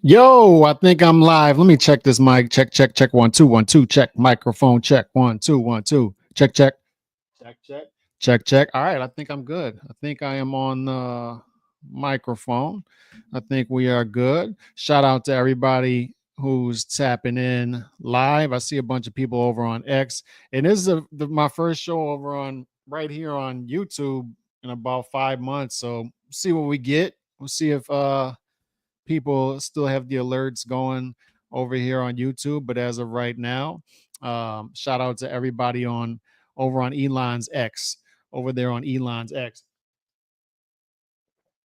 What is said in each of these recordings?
Yo, I think I'm live. Let me check this mic. Check, check, check. 1 2 1 2. Check microphone. Check 1 2 1 2. Check, check, check, check, check, check. All right, I think I'm good. I think I am on microphone. I think we are good. Shout out to everybody who's tapping in live. I see a bunch of people over on X, and this is my first show over on right here on YouTube in about 5 months. So see what we get. We'll see if people still have the alerts going over here on YouTube. But as of right now, shout out to everybody on over on Elon's X, over there on Elon's X.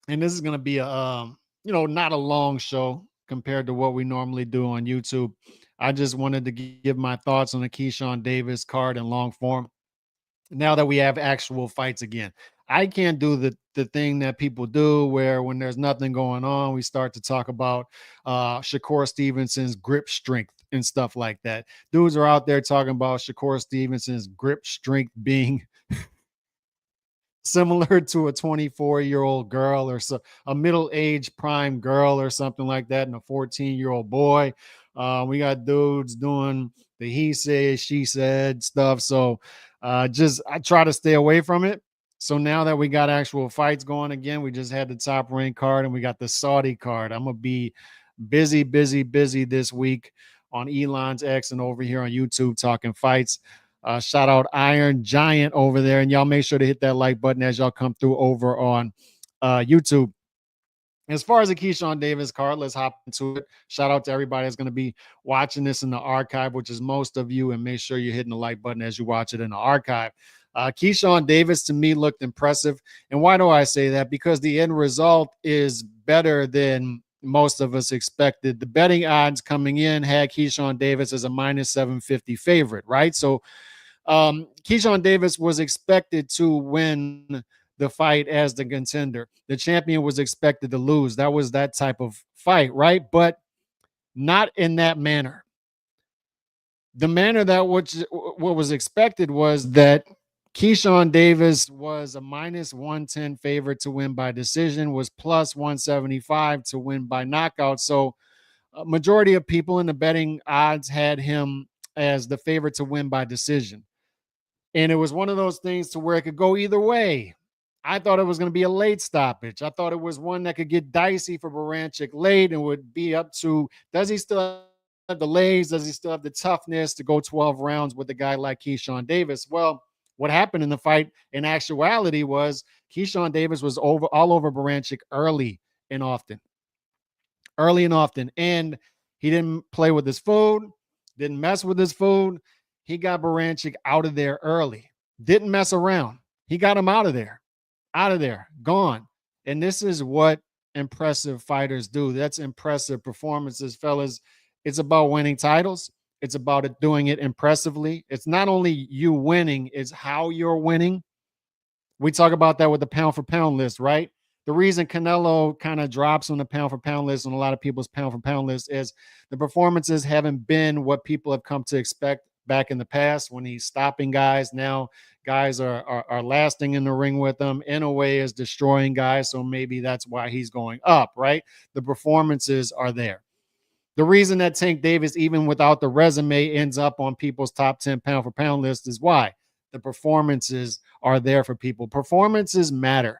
And this is going to be a, not a long show compared to what we normally do on YouTube. I just wanted to give my thoughts on the Keyshawn Davis card in long form now that we have actual fights again. I can't do the thing that people do where when there's nothing going on, we start to talk about Shakur Stevenson's grip strength and stuff like that. Dudes are out there talking about Shakur Stevenson's grip strength being similar to a 24-year-old girl or so, a middle-aged prime girl or something like that, and a 14-year-old boy. We got dudes doing the he said, she said stuff. So just I try to stay away from it. So now that we got actual fights going again, we just had the top rank card and we got the Saudi card. I'm gonna be busy, busy, busy this week on Elon's X and over here on YouTube talking fights. Shout out Iron Giant over there. And y'all make sure to hit that like button as y'all come through over on YouTube. As far as the Keyshawn Davis card, let's hop into it. Shout out to everybody that's going to be watching this in the archive, which is most of you. And make sure you're hitting the like button as you watch it in the archive. Keyshawn Davis, to me, looked impressive. And why do I say that? Because the end result is better than most of us expected. The betting odds coming in had Keyshawn Davis as a minus 750 favorite, right? So Keyshawn Davis was expected to win the fight as the contender. The champion was expected to lose. That was that type of fight, right? But not in that manner. The manner that what was expected was that Keyshawn Davis was a minus 110 favorite to win by decision, was plus 175 to win by knockout. So a majority of people in the betting odds had him as the favorite to win by decision. And it was one of those things to where it could go either way. I thought it was going to be a late stoppage. I thought it was one that could get dicey for Baranchik late and would be up to, does he still have the legs? Does he still have the toughness to go 12 rounds with a guy like Keyshawn Davis? Well, what happened in the fight in actuality was Keyshawn Davis was all over Baranchik early and often. And he didn't play with his food, didn't mess with his food. He got Baranchik out of there early, didn't mess around. He got him out of there, gone. And this is what impressive fighters do. That's impressive performances, fellas. It's about winning titles. It's about it doing it impressively. It's not only you winning, it's how you're winning. We talk about that with the pound for pound list, right? The reason Canelo kind of drops on the pound for pound list on a lot of people's pound for pound list is the performances haven't been what people have come to expect back in the past when he's stopping guys. Now guys are lasting in the ring with him, in a way is destroying guys. So maybe that's why he's going up, right? The performances are there. The reason that Tank Davis, even without the resume, ends up on people's top 10 pound for pound list is why the performances are there for people. Performances matter.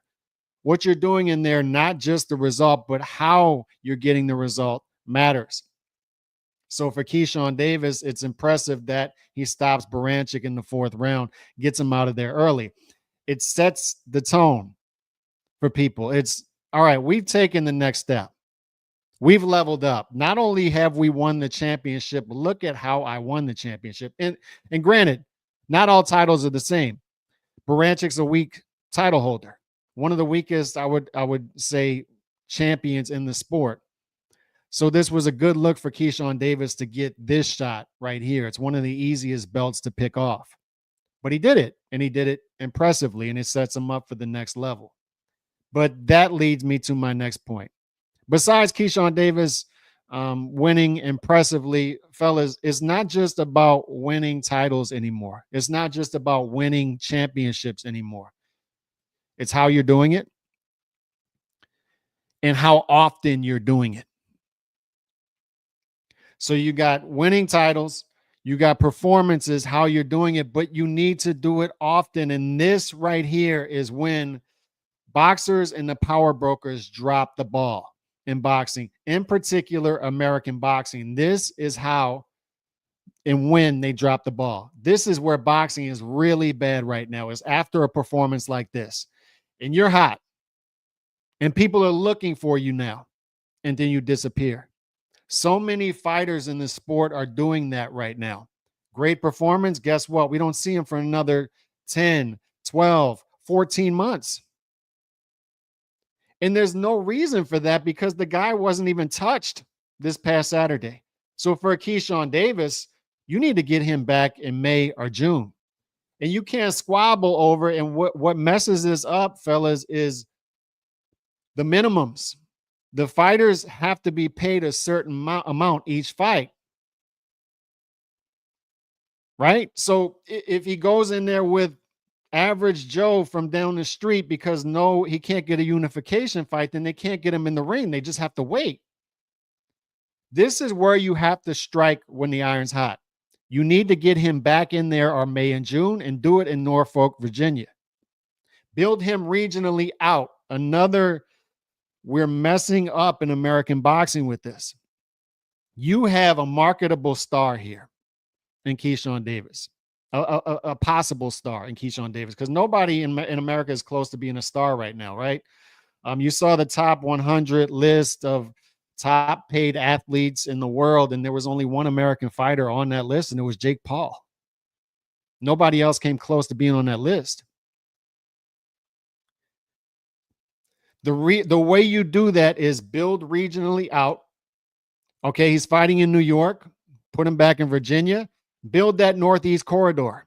What you're doing in there, not just the result, but how you're getting the result matters. So for Keyshawn Davis, it's impressive that he stops Baranchik in the fourth round, gets him out of there early. It sets the tone for people. It's all right, we've taken the next step. We've leveled up. Not only have we won the championship, but look at how I won the championship. And granted, not all titles are the same. Baranchik's a weak title holder. One of the weakest, I would say, champions in the sport. So this was a good look for Keyshawn Davis to get this shot right here. It's one of the easiest belts to pick off. But he did it, and he did it impressively, and it sets him up for the next level. But that leads me to my next point. Besides Keyshawn Davis winning impressively, fellas, it's not just about winning titles anymore. It's not just about winning championships anymore. It's how you're doing it and how often you're doing it. So you got winning titles, you got performances, how you're doing it, but you need to do it often. And this right here is when boxers and the power brokers drop the ball in boxing, in particular, American boxing. This is how and when they drop the ball. This is where boxing is really bad right now, is after a performance like this. And you're hot, and people are looking for you now, and then you disappear. So many fighters in the sport are doing that right now. Great performance. Guess what? We don't see them for another 10, 12, 14 months. And there's no reason for that because the guy wasn't even touched this past Saturday. So for Keyshawn Davis, you need to get him back in May or June. And you can't squabble over. And what messes this up, fellas, is the minimums. The fighters have to be paid a certain amount each fight. Right? So if he goes in there with average Joe from down the street because he can't get a unification fight, then they can't get him in the ring. They just have to wait. This is where you have to strike when the iron's hot. You need to get him back in there or May and June and do it in Norfolk, Virginia. Build him regionally out. We're messing up in American boxing with this. You have a marketable star here in Keyshawn Davis, a possible star in Keyshawn Davis, because nobody in America is close to being a star right now, right? You saw the top 100 list of top paid athletes in the world, and there was only one American fighter on that list, and it was Jake Paul. Nobody else came close to being on that list. The way you do that is build regionally out. Okay, he's fighting in New York. Put him back in Virginia. Build that Northeast corridor.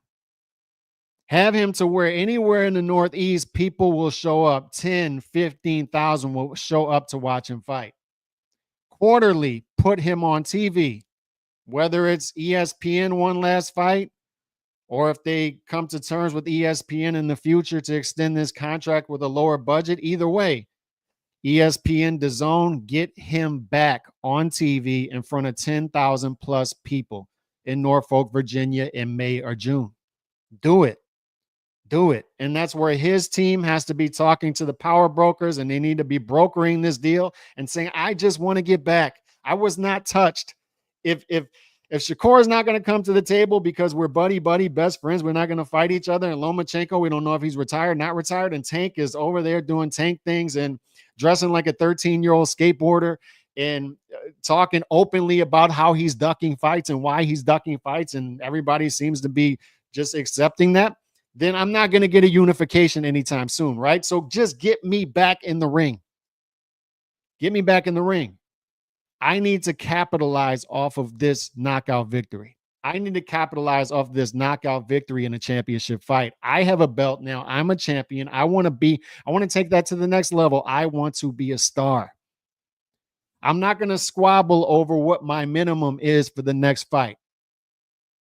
Have him to where anywhere in the Northeast, people will show up. 10, 15,000 will show up to watch him fight. Quarterly, put him on TV, whether it's ESPN one last fight, or if they come to terms with ESPN in the future to extend this contract with a lower budget. Either way, ESPN DAZN, get him back on TV in front of 10,000 plus people in Norfolk, Virginia in May or June. Do it. Do it. And that's where his team has to be talking to the power brokers, and they need to be brokering this deal and saying, I just want to get back. I was not touched. If Shakur is not going to come to the table because we're buddy, best friends, we're not going to fight each other. And Lomachenko, we don't know if he's retired, not retired. And Tank is over there doing Tank things and dressing like a 13-year-old skateboarder and talking openly about how he's ducking fights and why he's ducking fights. And everybody seems to be just accepting that. Then I'm not going to get a unification anytime soon, right? So just get me back in the ring. Get me back in the ring. I need to capitalize off of this knockout victory. I need to capitalize off this knockout victory in a championship fight. I have a belt now. I'm a champion. I want to take that to the next level. I want to be a star. I'm not going to squabble over what my minimum is for the next fight.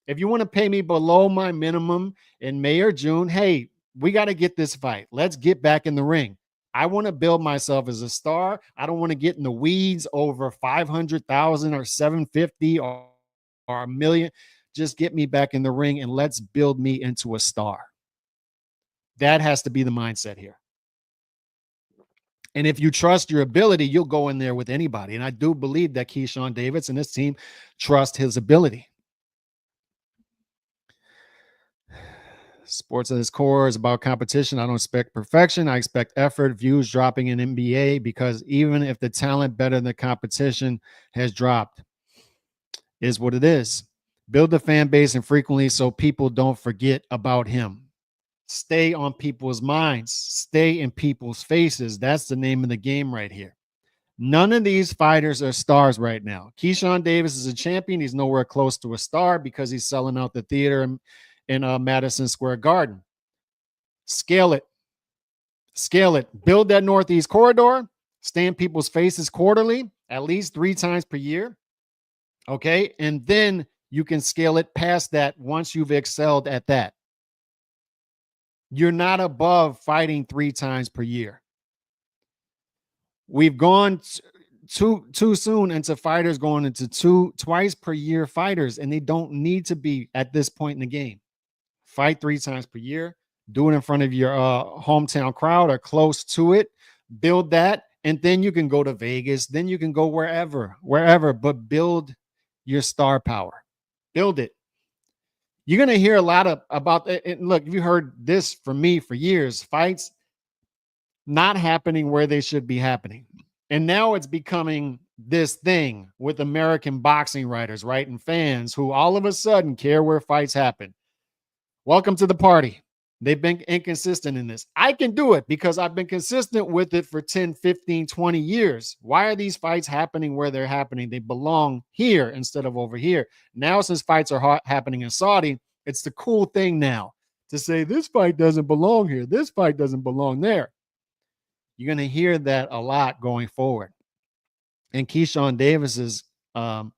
If you want to pay me below my minimum in May or June, hey, we got to get this fight. Let's get back in the ring. I want to build myself as a star. I don't want to get in the weeds over 500,000 or 750 or a million. Just get me back in the ring and let's build me into a star. That has to be the mindset here. And if you trust your ability, you'll go in there with anybody. And I do believe that Keyshawn Davis and his team trust his ability. Sports at its core is about competition. I don't expect perfection. I expect effort, views dropping in NBA, because even if the talent better than the competition has dropped, is what it is. Build the fan base and frequently so people don't forget about him. Stay on people's minds. Stay in people's faces. That's the name of the game right here. None of these fighters are stars right now. Keyshawn Davis is a champion. He's nowhere close to a star because he's selling out the theater in Madison Square Garden. Scale it. Scale it. Build that Northeast corridor. Stay in people's faces quarterly, at least 3 times per year. Okay. And then you can scale it past that once you've excelled at that. You're not above fighting 3 times per year. We've gone too soon into fighters going into twice per year fighters, and they don't need to be at this point in the game. Fight 3 times per year, do it in front of your hometown crowd or close to it, build that, and then you can go to Vegas, then you can go wherever, but build your star power. Build it. You're going to hear a lot about it. Look, you heard this from me for years, fights not happening where they should be happening. And now it's becoming this thing with American boxing writers, right? And fans who all of a sudden care where fights happen. Welcome to the party. They've been inconsistent in this. I can do it because I've been consistent with it for 10, 15, 20 years. Why are these fights happening where they're happening? They belong here instead of over here. Now, since fights are happening in Saudi, it's the cool thing now to say this fight doesn't belong here. This fight doesn't belong there. You're going to hear that a lot going forward. In Keyshawn Davis's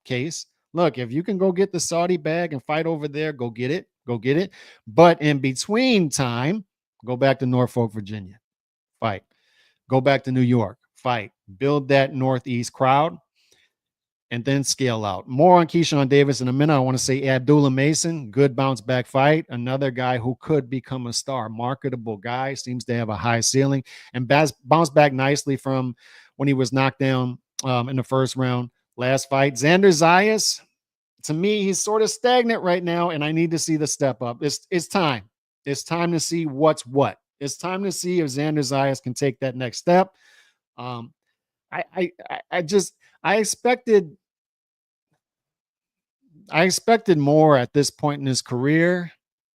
case, look, if you can go get the Saudi bag and fight over there, go get it. Go get it. But in between time, go back to Norfolk, Virginia, fight. Go back to New York, fight. Build that Northeast crowd and then scale out. More on Keyshawn Davis in a minute. I want to say Abdullah Mason, good bounce back fight. Another guy who could become a star, marketable guy, seems to have a high ceiling and bounced back nicely from when he was knocked down in the first round last fight. Xander Zayas, to me, he's sort of stagnant right now, and I need to see the step up. It's time. It's time to see what's what. It's time to see if Xander Zayas can take that next step. I expected more at this point in his career.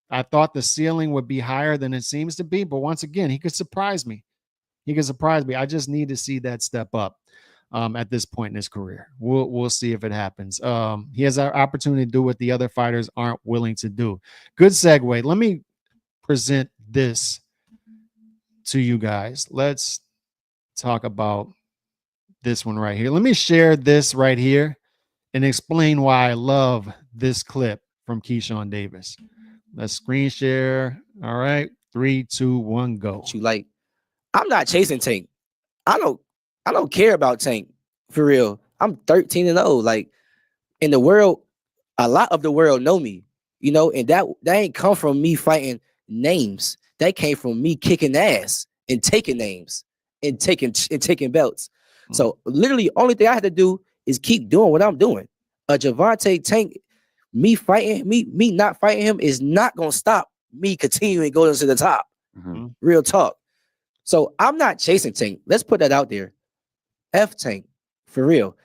I thought the ceiling would be higher than it seems to be, but once again, he could surprise me. I just need to see that step up. At this point in his career, we'll see if it happens. He has an opportunity to do what the other fighters aren't willing to do. Good segue. Let me present this to you guys. Let's talk about this one right here. Let me share this right here and explain why I love this clip from Keyshawn Davis. Let's screen share. All right, 3, 2, 1, go. Like, I'm not chasing Tank. I don't care about Tank, for real. I'm 13-0. Like, in the world, a lot of the world know me, and that ain't come from me fighting names. That came from me kicking ass and taking names and taking belts. So literally, only thing I had to do is keep doing what I'm doing. Javante Tank, me not fighting him is not gonna stop me continuing going to the top. Mm-hmm. Real talk. So I'm not chasing Tank. Let's put that out there. F Tank, for real.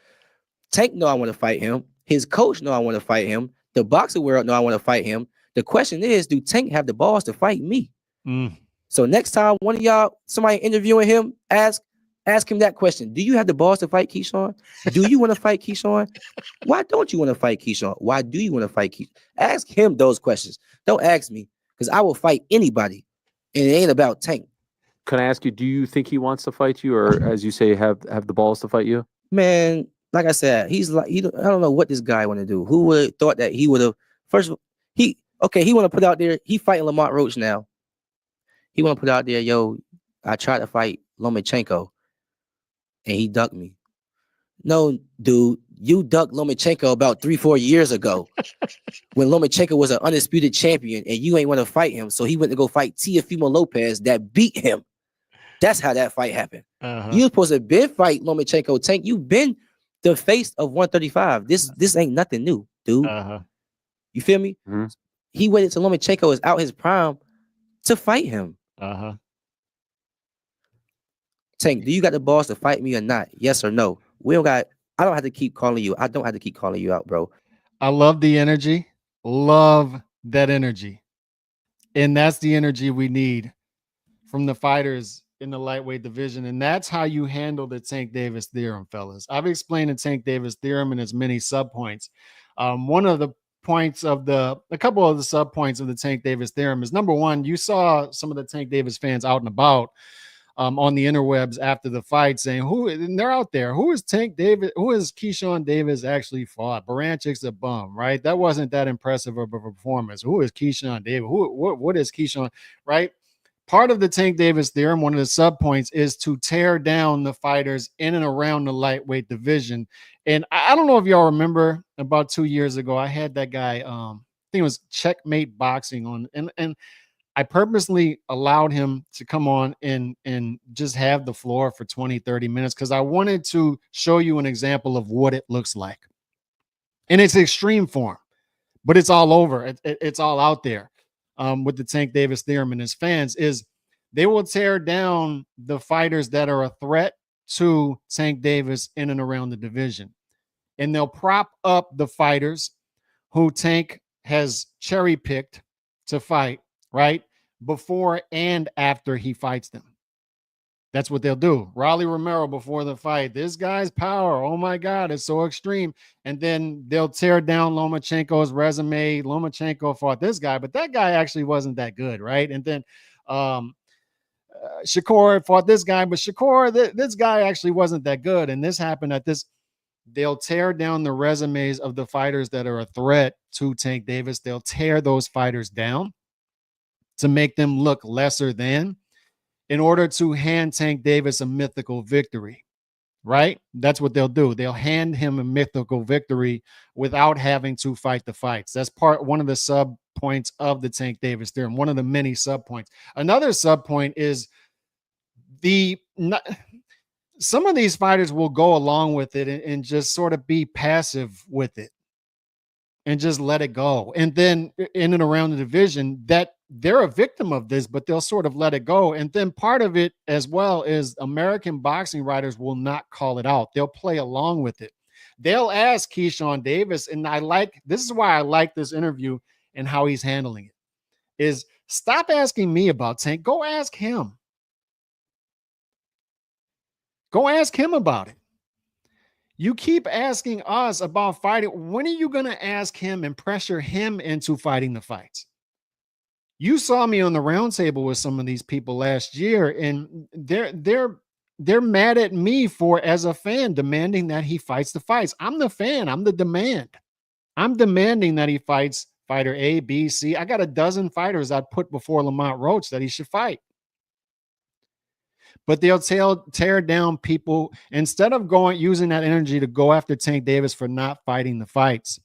Tank know I want to fight him. His coach know I want to fight him. The boxing world know I want to fight him. The question is, do Tank have the balls to fight me? So next time one of y'all, somebody interviewing him, ask him that question. Do you have the balls to fight Keyshawn? Do you want to fight Keyshawn? Why don't you want to fight Keyshawn? Why do you want to fight Keyshawn? Ask him those questions. Don't ask me, because I will fight anybody, and it ain't about Tank. Can I ask you, do you think he wants to fight you, or as you say, have the balls to fight you? Man, like I said, he's like, I don't know what this guy want to do. Who would have thought that he would have first? He want to put out there. He fighting Lamont Roach now. He want to put out there, yo, I tried to fight Lomachenko, and he ducked me. No, dude, you ducked Lomachenko about 3-4 years ago when Lomachenko was an undisputed champion, and you ain't want to fight him, so he went to go fight Teofimo Lopez that beat him. That's how that fight happened. You supposed to been fight Lomachenko. Tank, you've been the face of 135. This ain't nothing new, dude. You feel me? Mm-hmm. He waited till Lomachenko is out his prime to fight him. Tank, do you got the balls to fight me or not? Yes or no? I don't have to keep calling you. I don't have to keep calling you out, bro. I love the energy. Love that energy. And that's the energy we need from the fighters in the lightweight division. And that's how you handle the Tank Davis theorem, fellas. I've explained the Tank Davis theorem in as many subpoints. One of the points of a couple of the subpoints of the Tank Davis theorem is, number one, you saw some of the Tank Davis fans out and about on the interwebs after the fight saying, and they're out there, who is Tank Davis? Who is Keyshawn Davis actually fought? Baranchik's a bum, right? That wasn't that impressive of a performance. Who is Keyshawn Davis? What is Keyshawn, right? part of the Tank Davis theorem, one of the sub points, is to tear down the fighters in and around the lightweight division. And I don't know if y'all remember, about 2 years ago, I had that guy, I think it was Checkmate Boxing on, and I purposely allowed him to come on and just have the floor for 20, 30 minutes because I wanted to show you an example of what it looks like. And it's extreme form, but it's all over. It's all out there. With the Tank Davis theorem and his fans, is they will tear down the fighters that are a threat to Tank Davis in and around the division. And they'll prop up the fighters who Tank has cherry picked to fight, right? Before and after he fights them. That's what they'll do. Raleigh Romero before the fight. This guy's power. Oh my God, it's so extreme. And then they'll tear down Lomachenko's resume. Lomachenko fought this guy, but that guy actually wasn't that good, right? And then Shakur fought this guy, but Shakur, this guy actually wasn't that good. And this happened at this. They'll tear down the resumes of the fighters that are a threat to Tank Davis. They'll tear those fighters down to make them look lesser than, in order to hand Tank Davis a mythical victory, right? That's what they'll do. They'll hand him a mythical victory without having to fight the fights. That's one of the sub points of the Tank Davis theorem, one of the many sub points. Another sub point is some of these fighters will go along with it and just sort of be passive with it and just let it go. And then in and around the division, that they're a victim of this, but they'll sort of let it go. And then part of it as well is American boxing writers will not call it out. They'll play along with it. They'll ask Keyshawn Davis, and this is why I like this interview and how he's handling it, is stop asking me about Tank. Go ask him. Go ask him about it. You keep asking us about fighting. When are you going to ask him and pressure him into fighting the fights? You saw me on the roundtable with some of these people last year, and they're mad at me for, as a fan, demanding that he fights the fights. I'm the fan. I'm the demand. I'm demanding that he fights fighter A, B, C. I got a dozen fighters I'd put before Lamont Roach that he should fight. But they'll tear down people instead of using that energy to go after Tank Davis for not fighting the fights.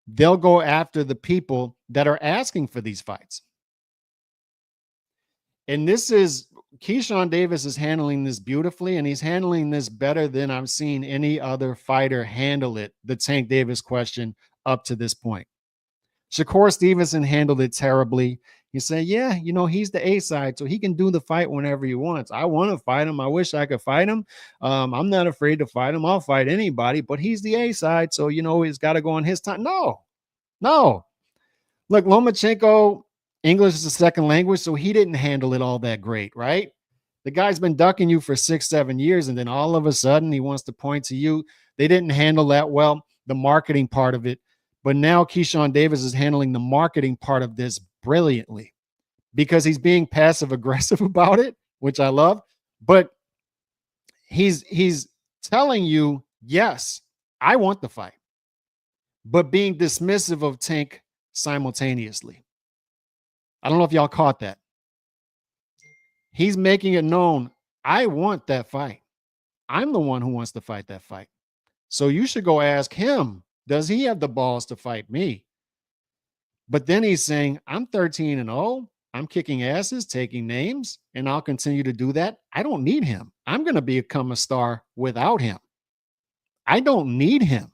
They'll go after the people that are asking for these fights. And Keyshawn Davis is handling this beautifully, and he's handling this better than I've seen any other fighter handle it, the Tank Davis question, up to this point. Shakur Stevenson handled it terribly. You say, yeah, he's the A side, so he can do the fight whenever he wants. I want to fight him. I wish I could fight him. I'm not afraid to fight him. I'll fight anybody, but he's the A side, so, he's got to go on his time. No. Look, Lomachenko, English is a second language, so he didn't handle it all that great, right? The guy's been ducking you for 6-7 years, and then all of a sudden he wants to point to you. They didn't handle that well, the marketing part of it. But now Keyshawn Davis is handling the marketing part of this brilliantly because he's being passive aggressive about it, which I love. But he's telling you, yes, I want the fight, but being dismissive of Tank simultaneously. I don't know if y'all caught that. He's making it known, I want that fight. I'm the one who wants to fight that fight. So you should go ask him, does he have the balls to fight me? But then he's saying, I'm 13-0. I'm kicking asses, taking names, and I'll continue to do that. I don't need him. I'm going to become a star without him. I don't need him.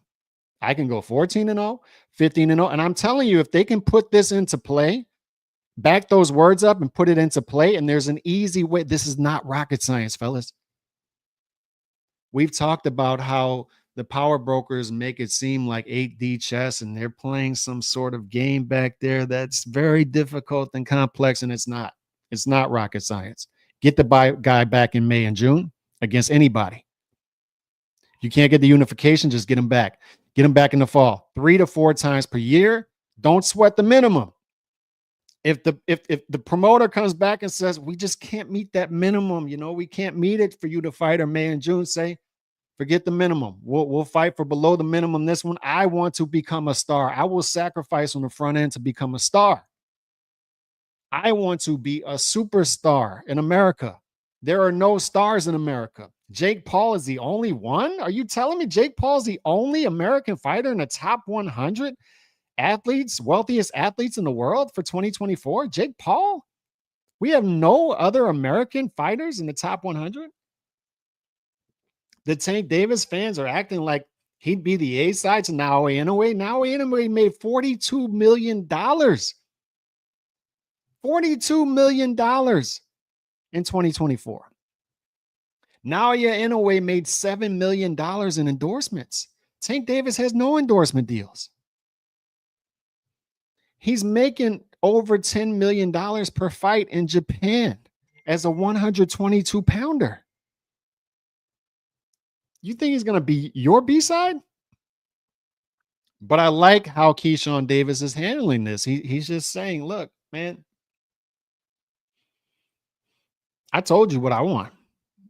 I can go 14-0, 15-0. And I'm telling you, if they can put this into play, back those words up and put it into play, and there's an easy way. This is not rocket science, fellas. We've talked about how the power brokers make it seem like 8D chess and they're playing some sort of game back there that's very difficult and complex, and it's not. It's not rocket science. Get the guy back in May and June against anybody. If you can't get the unification, just get him back. Get him back in the fall. 3 to 4 times per year. Don't sweat the minimum. If the promoter comes back and says, we just can't meet that minimum, we can't meet it for you to fight in May and June, say, forget the minimum. We'll fight for below the minimum this one. I want to become a star. I will sacrifice on the front end to become a star. I want to be a superstar in America. There are no stars in America. Jake Paul is the only one? Are you telling me Jake Paul is the only American fighter in the top 100 athletes, wealthiest athletes in the world for 2024? Jake Paul? We have no other American fighters in the top 100? The Tank Davis fans are acting like he'd be the A side to Naoya Inoue. Naoya Inoue made $42 million. $42 million in 2024. Naoya Inoue made $7 million in endorsements. Tank Davis has no endorsement deals. He's making over $10 million per fight in Japan as a 122 pounder. You think he's going to be your B-side? But I like how Keyshawn Davis is handling this. He's just saying, look, man, I told you what I want.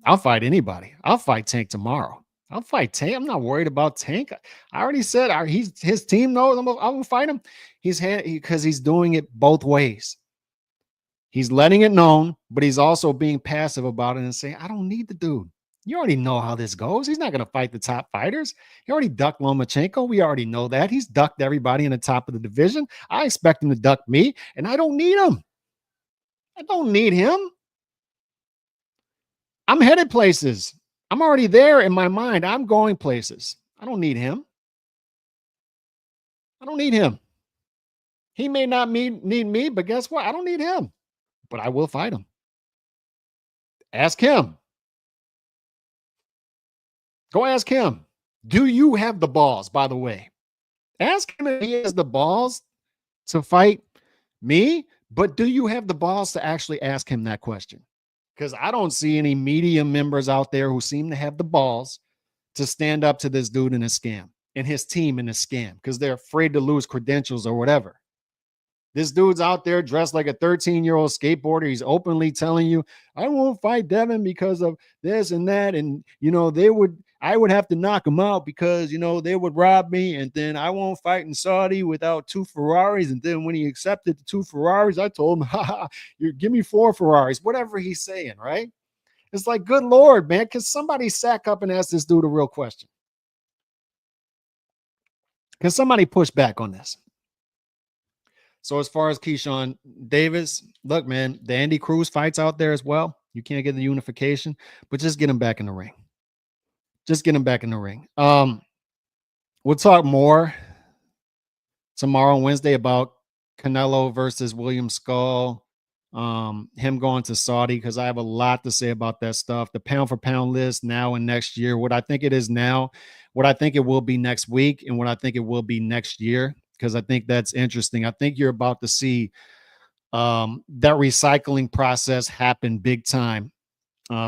I'll fight anybody. I'll fight Tank tomorrow. I'll fight Tank. I'm not worried about Tank. I already said his team knows I'm gonna fight him. Because he's doing it both ways. He's letting it known, but he's also being passive about it and saying, I don't need the dude. You already know how this goes. He's not going to fight the top fighters. He already ducked Lomachenko. We already know that. He's ducked everybody in the top of the division. I expect him to duck me, and I don't need him. I don't need him. I'm headed places. I'm already there in my mind. I'm going places. I don't need him. I don't need him. He may not need me, but guess what? I don't need him. But I will fight him. Ask him. Go ask him. Do you have the balls, by the way? Ask him if he has the balls to fight me, but do you have the balls to actually ask him that question? Because I don't see any media members out there who seem to have the balls to stand up to this dude in a scam and his team in a scam because they're afraid to lose credentials or whatever. This dude's out there dressed like a 13-year-old skateboarder. He's openly telling you, I won't fight Devin because of this and that. And, I would have to knock him out because, they would rob me. And then I won't fight in Saudi without 2 Ferraris. And then when he accepted the 2 Ferraris, I told him, you give me 4 Ferraris, whatever he's saying, right? It's like, good Lord, man. Can somebody sack up and ask this dude a real question? Can somebody push back on this? So as far as Keyshawn Davis, look, man, the Andy Cruz fights out there as well. You can't get the unification, but just get him back in the ring. Just get him back in the ring. We'll talk more tomorrow, Wednesday, about Canelo versus William Skull, him going to Saudi, because I have a lot to say about that stuff. The pound for pound list now and next year, what I think it is now, what I think it will be next week, and what I think it will be next year. Because I think that's interesting. I think you're about to see that recycling process happen big time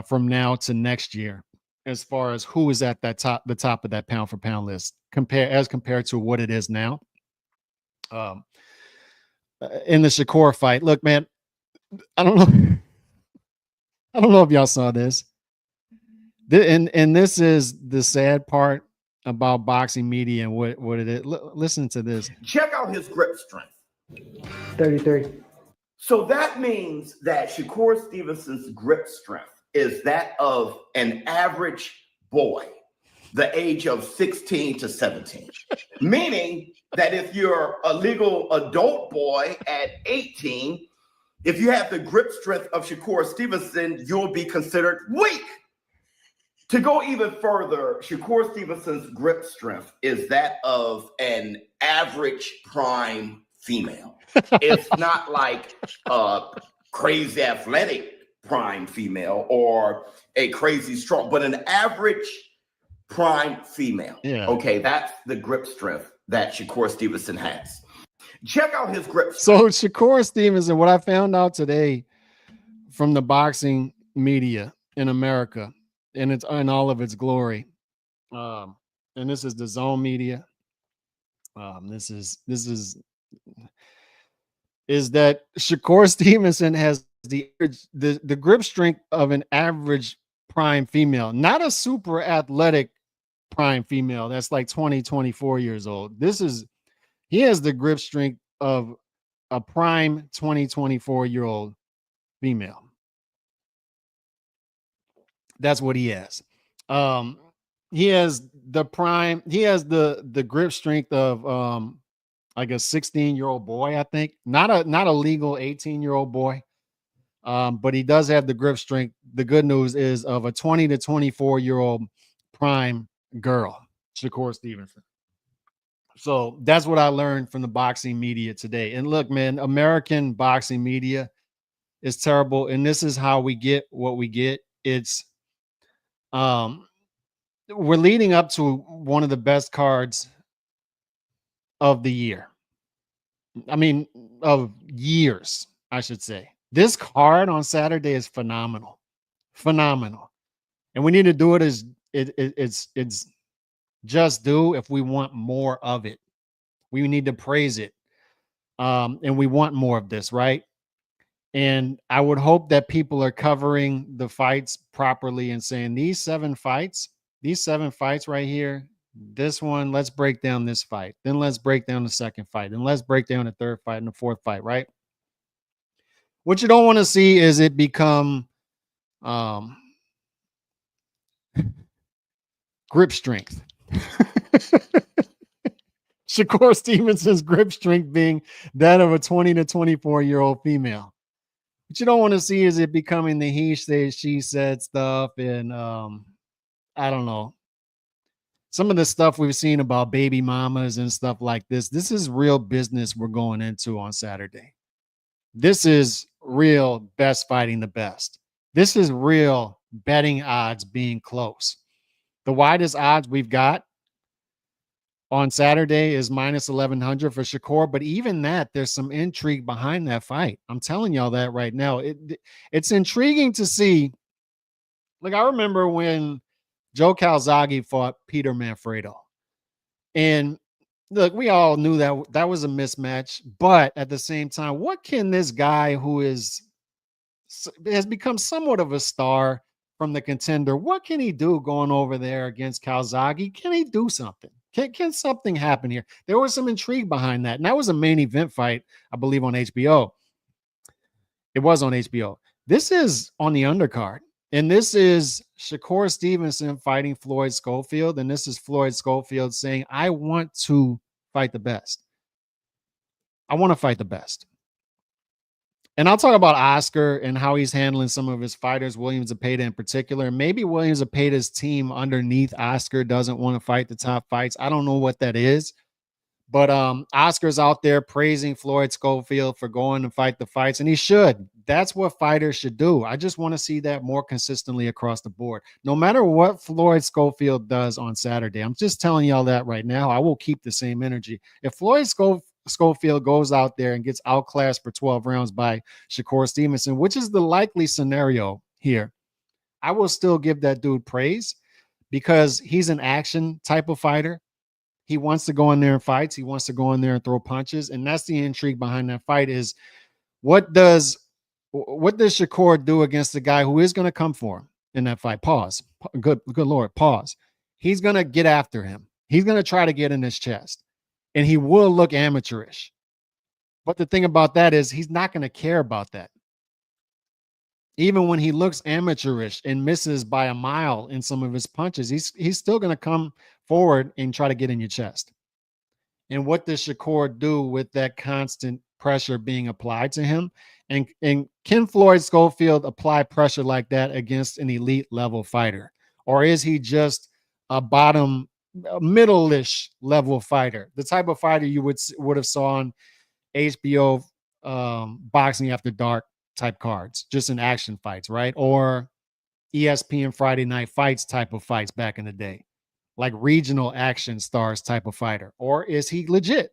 from now to next year, as far as who is at the top of that pound for pound list, compared to what it is now. In the Shakur fight, look, man, I don't know if y'all saw this. And this is the sad part about boxing media and what it is. Listen to this. Check out his grip strength. 33. So that means that Shakur Stevenson's grip strength is that of an average boy, the age of 16 to 17. Meaning that if you're a legal adult boy at 18, if you have the grip strength of Shakur Stevenson, you'll be considered weak. To go even further, Shakur Stevenson's grip strength is that of an average prime female. It's not like a crazy athletic prime female or a crazy strong, but an average prime female. Yeah. Okay, that's the grip strength that Shakur Stevenson has. Check out his grip So strength. Shakur Stevenson, what I found out today from the boxing media in America, and it's in all of its glory. And this is the Zone media. This is that Shakur Stevenson has the grip strength of an average prime female, not a super athletic prime female that's like 20, 24 years old. He has the grip strength of a prime 24-year-old female. That's what he has. He has the prime, he has the grip strength of like a 16-year-old boy, I think. Not a legal 18-year-old boy. But he does have the grip strength. The good news is of a 20 to 24-year-old prime girl, Shakur Stevenson. So that's what I learned from the boxing media today. And look, man, American boxing media is terrible. And this is how we get what we get. It's we're leading up to one of the best cards of the year. I mean, of years, I should say. This card on Saturday is phenomenal. Phenomenal. And we need to do it as it's just due if we want more of it. We need to praise it. And we want more of this, right? And I would hope that people are covering the fights properly and saying these seven fights right here, this one, let's break down this fight. Then let's break down the second fight. And let's break down the third fight and the fourth fight, right? What you don't want to see is it become grip strength. Shakur Stevenson's grip strength being that of a 20 to 24-year-old female. What you don't want to see is it becoming the he said, she said stuff. And I don't know. Some of the stuff we've seen about baby mamas and stuff like this. This is real business we're going into on Saturday. This is real best fighting the best. This is real betting odds being close. The widest odds we've got on Saturday is minus 1,100 for Shakur. But even that, there's some intrigue behind that fight. I'm telling y'all that right now. It's intriguing to see. Like, I remember when Joe Calzaghe fought Peter Manfredo. And look, we all knew that that was a mismatch. But at the same time, what can this guy who has become somewhat of a star from the Contender, what can he do going over there against Calzaghe? Can he do something? Can something happen here? There was some intrigue behind that. And that was a main event fight, I believe, on HBO. It was on HBO. This is on the undercard. And this is Shakur Stevenson fighting Floyd Schofield. And this is Floyd Schofield saying, I want to fight the best. I want to fight the best. And I'll talk about Oscar and how he's handling some of his fighters, William Zepeda in particular. Maybe William Zepeda's team underneath Oscar doesn't want to fight the top fights. I don't know what that is. But Oscar's out there praising Floyd Schofield for going to fight the fights, and he should. That's what fighters should do. I just want to see that more consistently across the board. No matter what Floyd Schofield does on Saturday, I'm just telling y'all that right now. I will keep the same energy. If Floyd Schofield goes out there and gets outclassed for 12 rounds by Shakur Stevenson, which is the likely scenario here, I will still give that dude praise because he's an action type of fighter. He wants to go in there and fights. He wants to go in there and throw punches. And that's the intrigue behind that fight is what does Shakur do against the guy who is going to come for him in that fight? Pause. Good Lord. Pause. He's going to get after him. He's going to try to get in his chest. And he will look amateurish. But the thing about that is he's not going to care about that. Even when he looks amateurish and misses by a mile in some of his punches, he's still going to come forward and try to get in your chest. And what does Shakur do with that constant pressure being applied to him? And can Floyd Schofield apply pressure like that against an elite level fighter? Or is he just a middle-ish level fighter? The type of fighter you would have saw on HBO Boxing After Dark type cards, just in action fights, right? Or ESPN Friday Night Fights type of fights back in the day, like regional action stars type of fighter. Or is he legit?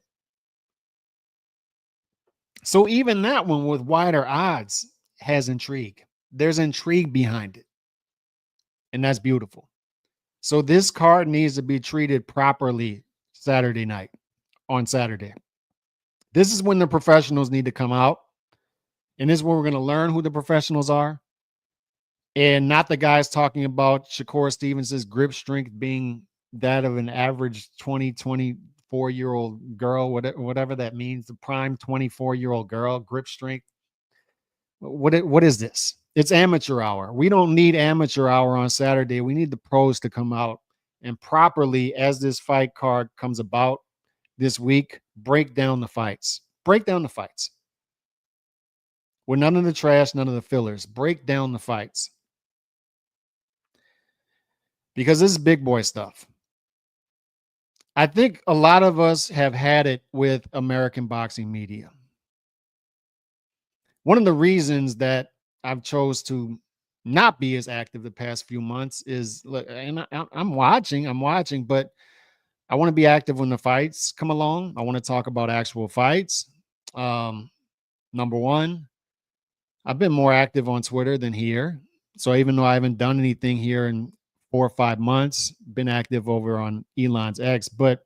So even that one with wider odds has intrigue. There's intrigue behind it. And that's beautiful. So this card needs to be treated properly Saturday night, on Saturday. This is when the professionals need to come out. And this is where we're going to learn who the professionals are. And not the guys talking about Shakur Stevenson's grip strength being that of an average 20, 24-year-old girl, whatever that means, the prime 24-year-old girl, grip strength. What is this? It's amateur hour. We don't need amateur hour on Saturday. We need the pros to come out and properly, as this fight card comes about this week, break down the fights. Break down the fights. With none of the trash, none of the fillers. Break down the fights. Because this is big boy stuff. I think a lot of us have had it with American boxing media. One of the reasons that I've chose to not be as active the past few months is, look, and I'm watching, but I want to be active when the fights come along. I want to talk about actual fights. Number one, I've been more active on Twitter than here. So even though I haven't done anything here in 4 or 5 months, been active over on Elon's X, but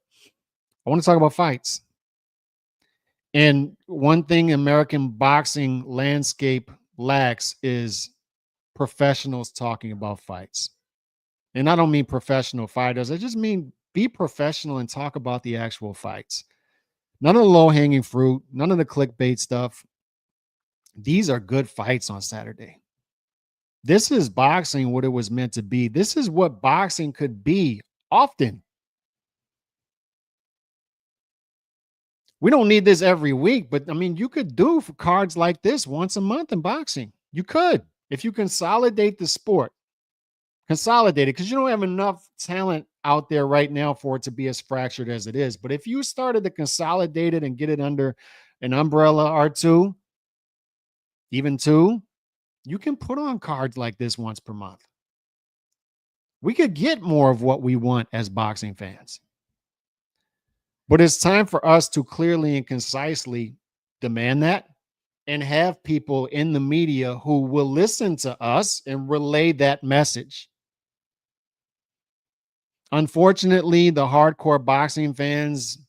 I want to talk about fights. And one thing American boxing landscape lacks is professionals talking about fights. And I don't mean professional fighters. I just mean be professional and talk about the actual fights. None of the low-hanging fruit, none of the clickbait stuff. These are good fights on Saturday. This is boxing what it was meant to be. This is what boxing could be often. We don't need this every week, but I mean, you could do for cards like this once a month in boxing. You could, if you consolidate the sport. Consolidate it, because you don't have enough talent out there right now for it to be as fractured as it is. But if you started to consolidate it and get it under an umbrella or two, even two, you can put on cards like this once per month. We could get more of what we want as boxing fans. But it's time for us to clearly and concisely demand that and have people in the media who will listen to us and relay that message. Unfortunately, the hardcore boxing fans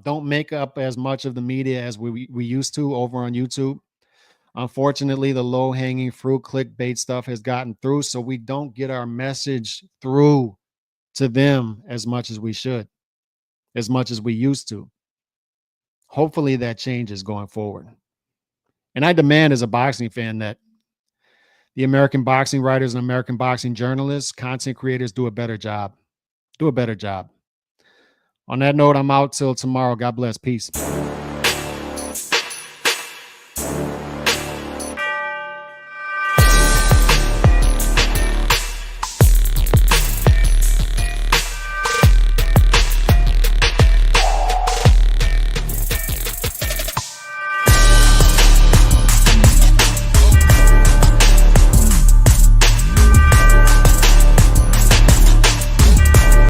don't make up as much of the media as we used to over on YouTube. Unfortunately, the low-hanging fruit clickbait stuff has gotten through, so we don't get our message through to them as much as we should, as much as we used to. Hopefully that changes going forward. And I demand as a boxing fan that the American boxing writers and American boxing journalists, content creators do a better job. Do a better job. On that note, I'm out till tomorrow. God bless. Peace.